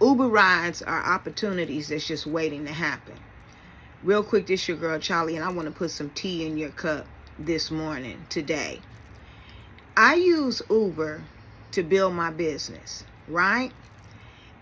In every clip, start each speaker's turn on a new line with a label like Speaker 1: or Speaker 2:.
Speaker 1: Uber rides are opportunities that's just waiting to happen. Real quick, this your girl Chalee, and I want to put some tea in your cup this morning, today. I use Uber to build my business, right?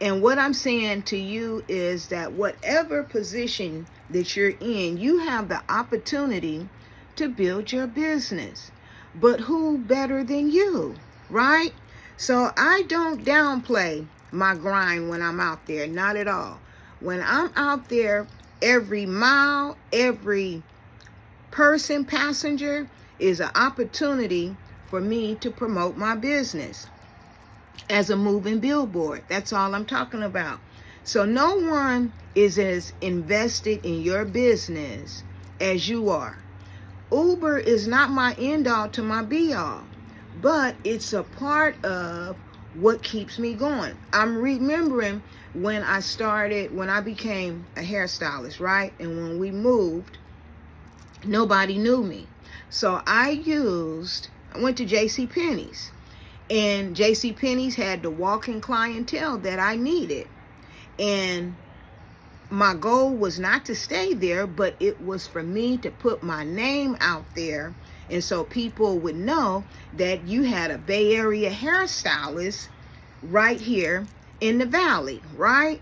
Speaker 1: And what I'm saying to you is that whatever position that you're in, you have the opportunity to build your business. But who better than you, right? So I don't downplay my grind when I'm out there, not at all. When I'm out there, every mile, every person, passenger is an opportunity for me to promote my business as a moving billboard. That's all I'm talking about. So no one is as invested in your business as you are. Uber is not my end all to my be all, but it's a part of what keeps me going. I'm remembering when I became a hairstylist, right? And when we moved, nobody knew me. So I went to JCPenney's. And JCPenney's had the walk-in clientele that I needed. And my goal was not to stay there, but it was for me to put my name out there. And so people would know that you had a Bay Area hairstylist right here in the Valley, right?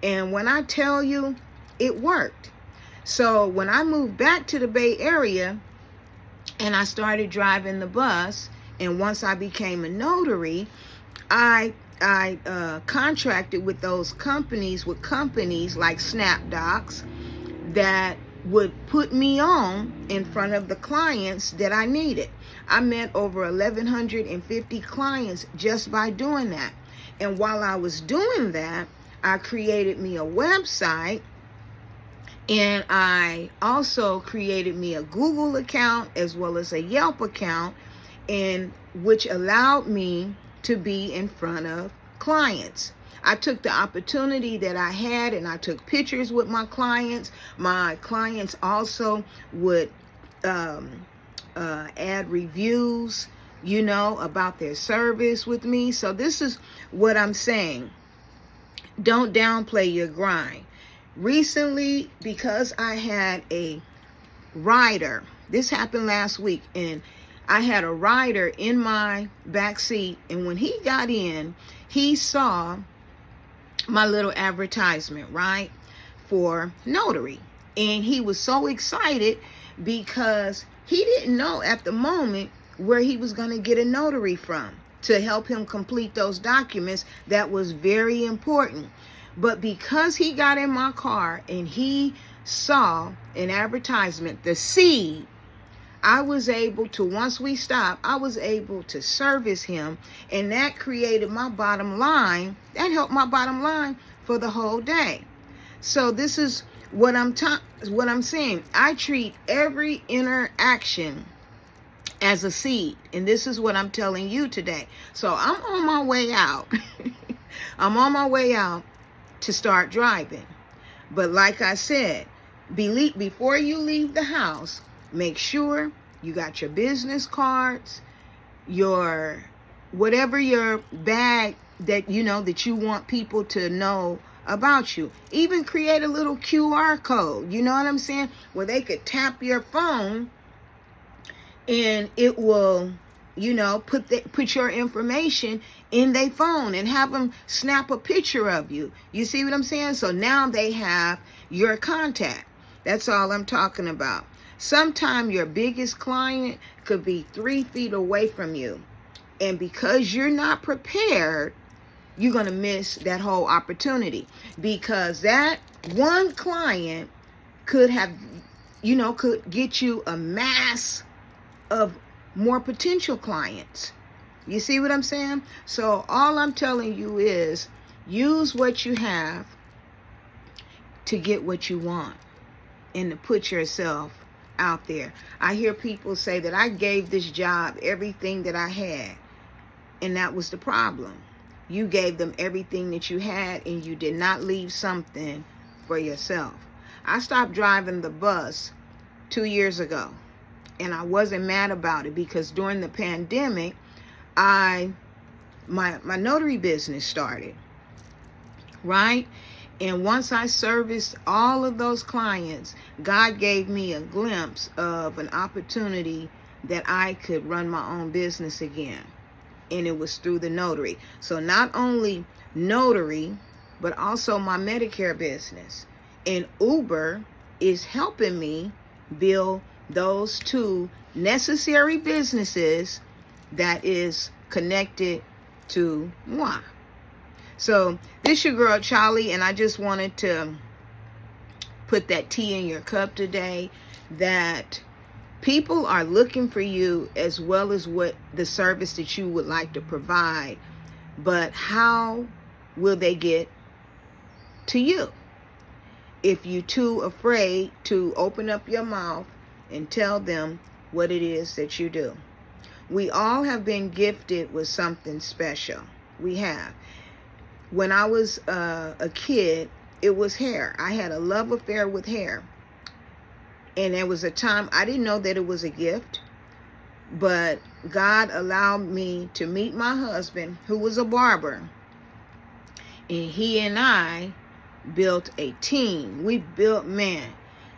Speaker 1: And when I tell you, it worked. So when I moved back to the Bay Area and I started driving the bus, and once I became a notary, I contracted with those companies, like SnapDocs, that would put me on in front of the clients that I needed. I met over 1,150 clients just by doing that. And while I was doing that, I created me a website, and I also created me a Google account as well as a Yelp account, and which allowed me to be in front of clients. I took the opportunity that I had, and I took pictures with my clients. My clients also would add reviews, about their service with me. So this is what I'm saying. Don't downplay your grind. Recently, because I had a rider, this happened last week, and I had a rider in my back seat, and when he got in, he saw my little advertisement, right, for Notary. And he was so excited because he didn't know at the moment where he was going to get a notary from to help him complete those documents. That was very important. But because he got in my car and he saw an advertisement, the seed, I was able to, once we stopped, I was able to service him, and that created my bottom line. That helped my bottom line for the whole day. So this is what I'm saying. I treat every interaction as a seed, and this is what I'm telling you today. So I'm on my way out. I'm on my way out to start driving. But like I said, before you leave the house, make sure you got your business cards, your whatever your bag that you want people to know about you. Even create a little QR code, you know what I'm saying, where they could tap your phone and it will, put your information in their phone and have them snap a picture of you. You see what I'm saying? So now they have your contact. That's all I'm talking about. Sometimes your biggest client could be 3 feet away from you. And because you're not prepared, you're going to miss that whole opportunity. Because that one client could get you a mass of more potential clients. You see what I'm saying? So all I'm telling you is use what you have to get what you want and to put yourself out there. I hear people say that I gave this job everything that I had, and that was the problem. You gave them everything that you had, and you did not leave something for yourself. I stopped driving the bus 2 years ago, and I wasn't mad about it because during the pandemic, my notary business started. right? And once I serviced all of those clients, God gave me a glimpse of an opportunity that I could run my own business again. And it was through the notary. So not only notary, but also my Medicare business. And Uber is helping me build those two necessary businesses that is connected to moi. So this your girl Chalee, and I just wanted to put that tea in your cup today, that people are looking for you as well as what the service that you would like to provide. But how will they get to you if you're too afraid to open up your mouth and tell them what it is that you do? We all have been gifted with something special. We have. When I was a kid, it was hair. I had a love affair with hair. And there was a time I didn't know that it was a gift, but God allowed me to meet my husband, who was a barber. And he and I built a team. We built, man,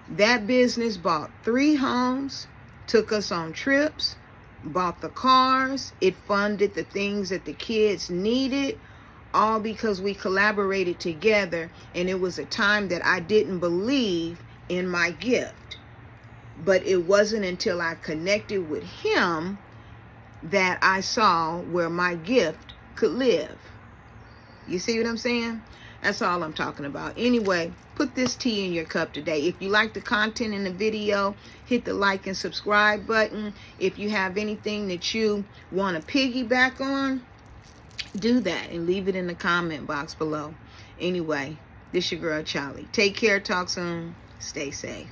Speaker 1: that business bought 3 homes, took us on trips, bought the cars. It funded the things that the kids needed, all because we collaborated together. And it was a time that I didn't believe in my gift. But it wasn't until I connected with him that I saw where my gift could live. You see what I'm saying? That's all I'm talking about. Anyway, put this tea in your cup today. If you like the content in the video, hit the like and subscribe button. If you have anything that you want to piggyback on, do that and leave it in the comment box below. Anyway, this your girl Chalee. Take care. Talk soon. Stay safe.